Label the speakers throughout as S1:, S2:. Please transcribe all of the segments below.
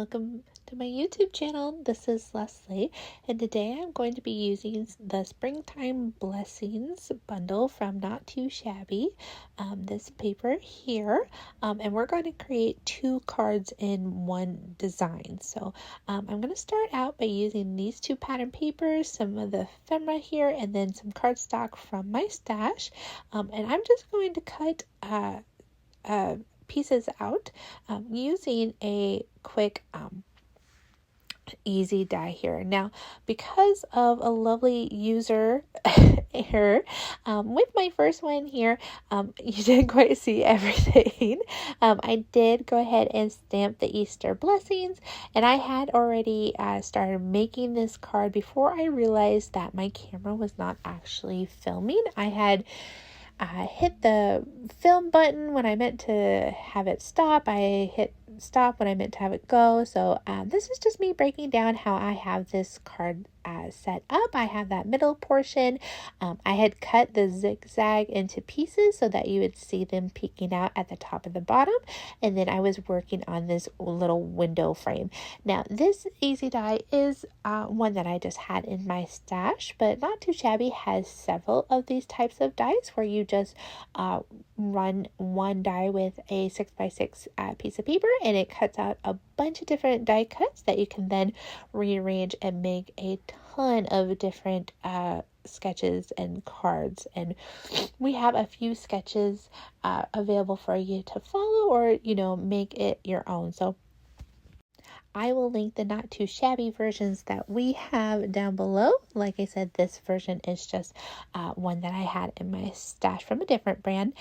S1: welcome to my YouTube channel. This is Leslie, and today I'm going to be using the Springtime Blessings bundle from Not Too Shabby, this paper here, and we're going to create 2 cards in one design. So I'm going to start out by using these 2 pattern papers, some of the ephemera here, and then some cardstock from my stash, and I'm just going to cut pieces out using a quick easy die here. Now, because of a lovely user error with my first one here, you didn't quite see everything. I did go ahead and stamp the Easter blessings, and I had already started making this card before I realized that my camera was not actually filming. I had hit the film button when I meant to have it stop. I hit stop when I meant to have it go. So this is just me breaking down how I have this card set up. I have that middle portion. I had cut the zigzag into pieces so that you would see them peeking out at the top and the bottom. And then I was working on this little window frame. Now this easy die is one that I just had in my stash, but Not Too Shabby has several of these types of dies where you just run one die with a 6x6 piece of paper, and it cuts out a bunch of different die cuts that you can then rearrange and make a ton of different sketches and cards. And we have a few sketches available for you to follow, or make it your own. So I will link the Not Too Shabby versions that we have down below. Like I said, this version is just one that I had in my stash from a different brand,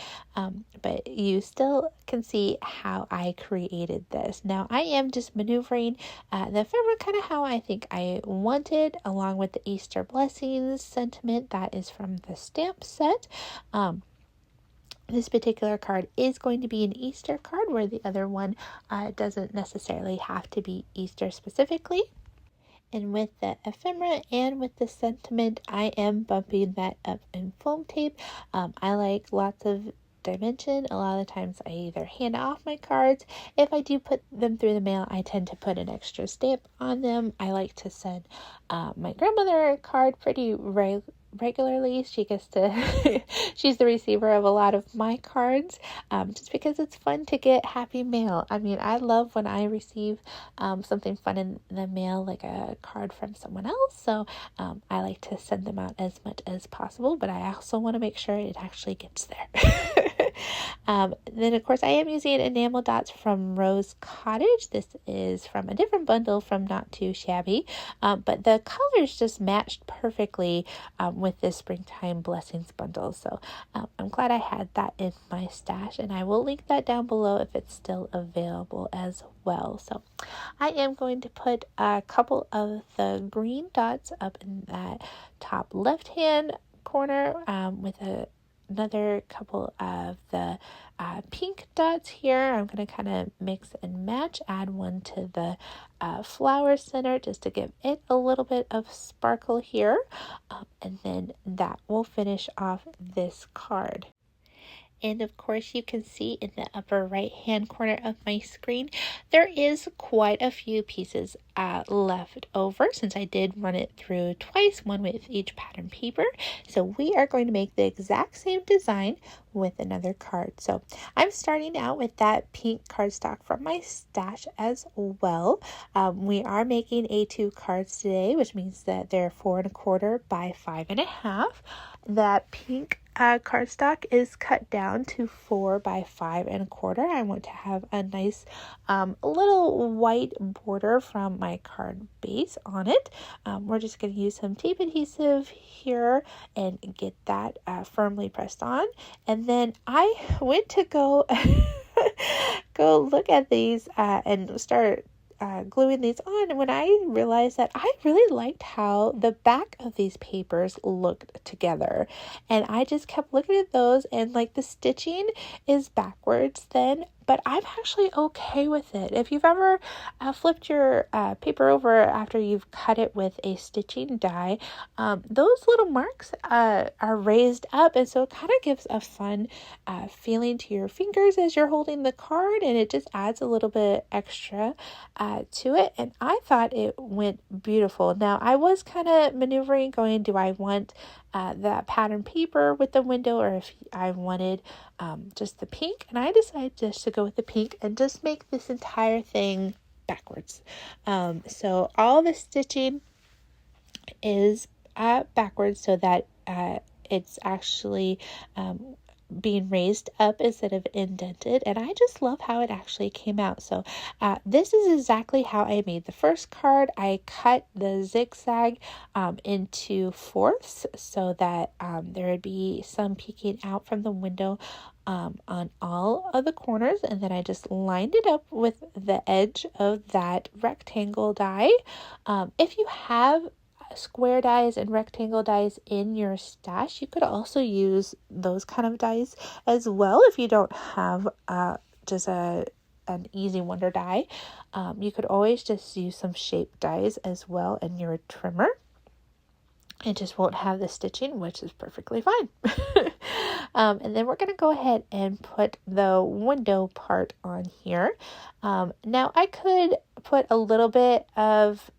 S1: but you still can see how I created this. Now, I am just maneuvering the ephemera kind of how I think I wanted, along with the Easter blessings sentiment that is from the stamp set. This particular card is going to be an Easter card, where the other one doesn't necessarily have to be Easter specifically. And with the ephemera and with the sentiment, I am bumping that up in foam tape. I like lots of dimension. A lot of the times I either hand off my cards. If I do put them through the mail, I tend to put an extra stamp on them. I like to send my grandmother a card pretty regularly. She gets to she's the receiver of a lot of my cards, just because it's fun to get happy mail. I mean, I love when I receive something fun in the mail, like a card from someone else. So I like to send them out as much as possible, but I also want to make sure it actually gets there. Then of course I am using enamel dots from Rose Cottage. This is from a different bundle from Not Too Shabby, but the colors just matched perfectly with this Springtime Blessings bundle. So I'm glad I had that in my stash, and I will link that down below if it's still available as well. So I am going to put a couple of the green dots up in that top left hand corner with another couple of the pink dots here. I'm going to kind of mix and match, add one to the flower center just to give it a little bit of sparkle here, and then that will finish off this card. And of course, you can see in the upper right hand corner of my screen, there is quite a few pieces left over, since I did run it through twice, one with each pattern paper. So we are going to make the exact same design with another card. So I'm starting out with that pink cardstock from my stash as well. We are making A2 cards today, which means that they're 4 1/4 by 5 1/2. That pink cardstock is cut down to 4 by 5 1/4. I want to have a nice little white border from my card base on it. We're just going to use some tape adhesive here and get that firmly pressed on. And then I went to go look at these and start gluing these on, when I realized that I really liked how the back of these papers looked together, and I just kept looking at those, and like the stitching is backwards then, but I'm actually okay with it. If you've ever flipped your paper over after you've cut it with a stitching die, those little marks are raised up, and so it kind of gives a fun feeling to your fingers as you're holding the card, and it just adds a little bit extra to it, and I thought it went beautiful. Now, I was kind of maneuvering, going, do I want that pattern paper with the window, or if I wanted just the pink, and I decided just to go with the pink and just make this entire thing backwards. So all the stitching is backwards, so that it's actually being raised up instead of indented, and I just love how it actually came out. So this is exactly how I made the first card. I cut the zigzag into fourths so that there would be some peeking out from the window on all of the corners, and then I just lined it up with the edge of that rectangle die. If you have square dies and rectangle dies in your stash, you could also use those kind of dies as well. If you don't have just an easy wonder die, you could always just use some shape dies as well in your trimmer. It just won't have the stitching, which is perfectly fine. And then we're going to go ahead and put the window part on here. Now I could put a little bit of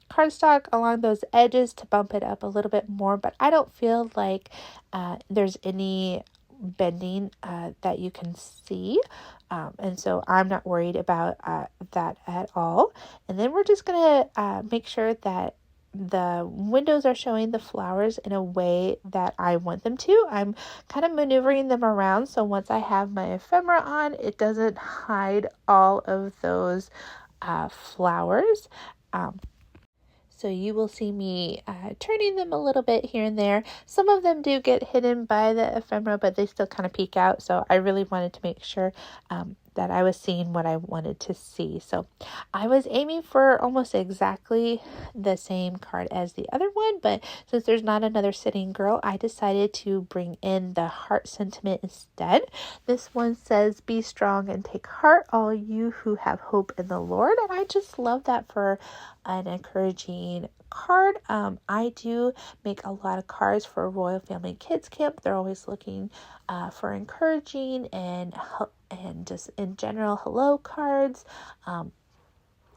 S1: cardstock along those edges to bump it up a little bit more, but I don't feel like there's any bending that you can see, and so I'm not worried about that at all. And then we're just gonna make sure that the windows are showing the flowers in a way that I want them to. I'm kind of maneuvering them around, so once I have my ephemera on, it doesn't hide all of those flowers. So you will see me turning them a little bit here and there. Some of them do get hidden by the ephemera, but they still kind of peek out. So I really wanted to make sure that I was seeing what I wanted to see. So I was aiming for almost exactly the same card as the other one, but since there's not another sitting girl, I decided to bring in the heart sentiment instead. This one says, "Be strong and take heart, all you who have hope in the Lord." And I just love that for an encouraging card. I do make a lot of cards for Royal Family Kids Camp. They're always looking for encouraging and just in general hello cards.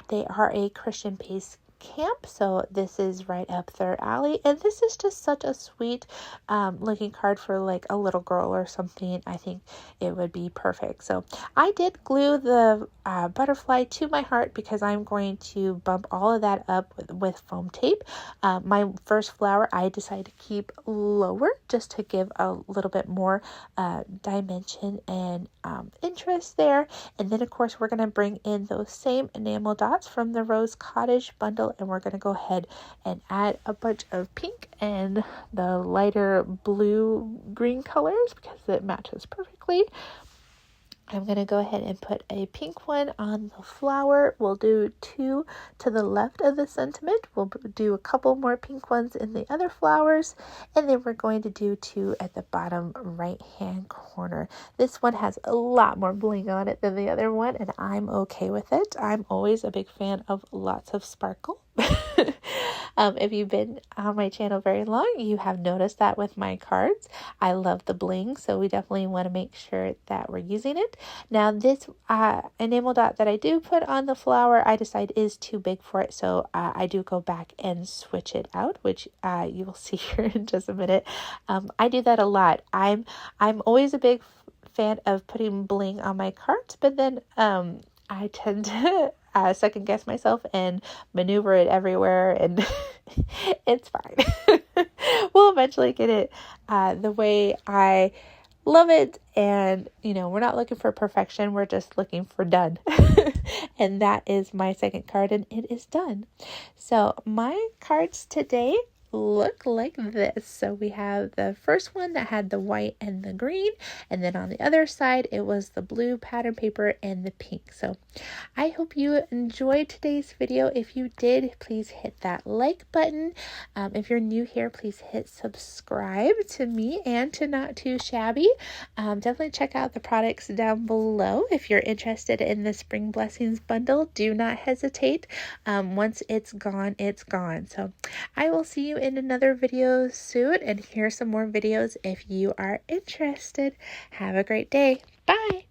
S1: They are a Christian-based camp, so this is right up their alley, and this is just such a sweet looking card for like a little girl or something. I think it would be perfect. So I did glue the butterfly to my heart because I'm going to bump all of that up with foam tape. My first flower I decided to keep lower just to give a little bit more dimension and interest there. And then of course we're going to bring in those same enamel dots from the Rose Cottage bundle, and we're going to go ahead and add a bunch of pink and the lighter blue green colors because it matches perfectly. I'm going to go ahead and put a pink one on the flower. We'll do 2 to the left of the sentiment. We'll do a couple more pink ones in the other flowers. And then we're going to do 2 at the bottom right hand corner. This one has a lot more bling on it than the other one, and I'm okay with it. I'm always a big fan of lots of sparkle. If you've been on my channel very long, you have noticed that with my cards. I love the bling, so we definitely want to make sure that we're using it. Now this enamel dot that I do put on the flower, I decide is too big for it, so I do go back and switch it out, which you will see here in just a minute. I do that a lot. I'm always a big fan of putting bling on my cards, but then I tend to second guess myself and maneuver it everywhere, and it's fine. We'll eventually get it the way I love it, and we're not looking for perfection, we're just looking for done. And that is my second card, and it is done. So my cards today look like this. So we have the first one that had the white and the green, and then on the other side it was the blue pattern paper and the pink. So I hope you enjoyed today's video. If you did, please hit that like button. If you're new here, please hit subscribe to me and to Not Too Shabby. Definitely check out the products down below. If you're interested in the Spring Blessings bundle, do not hesitate. Once it's gone, it's gone. So I will see you in another video soon, and here's some more videos if you are interested. Have a great day. Bye.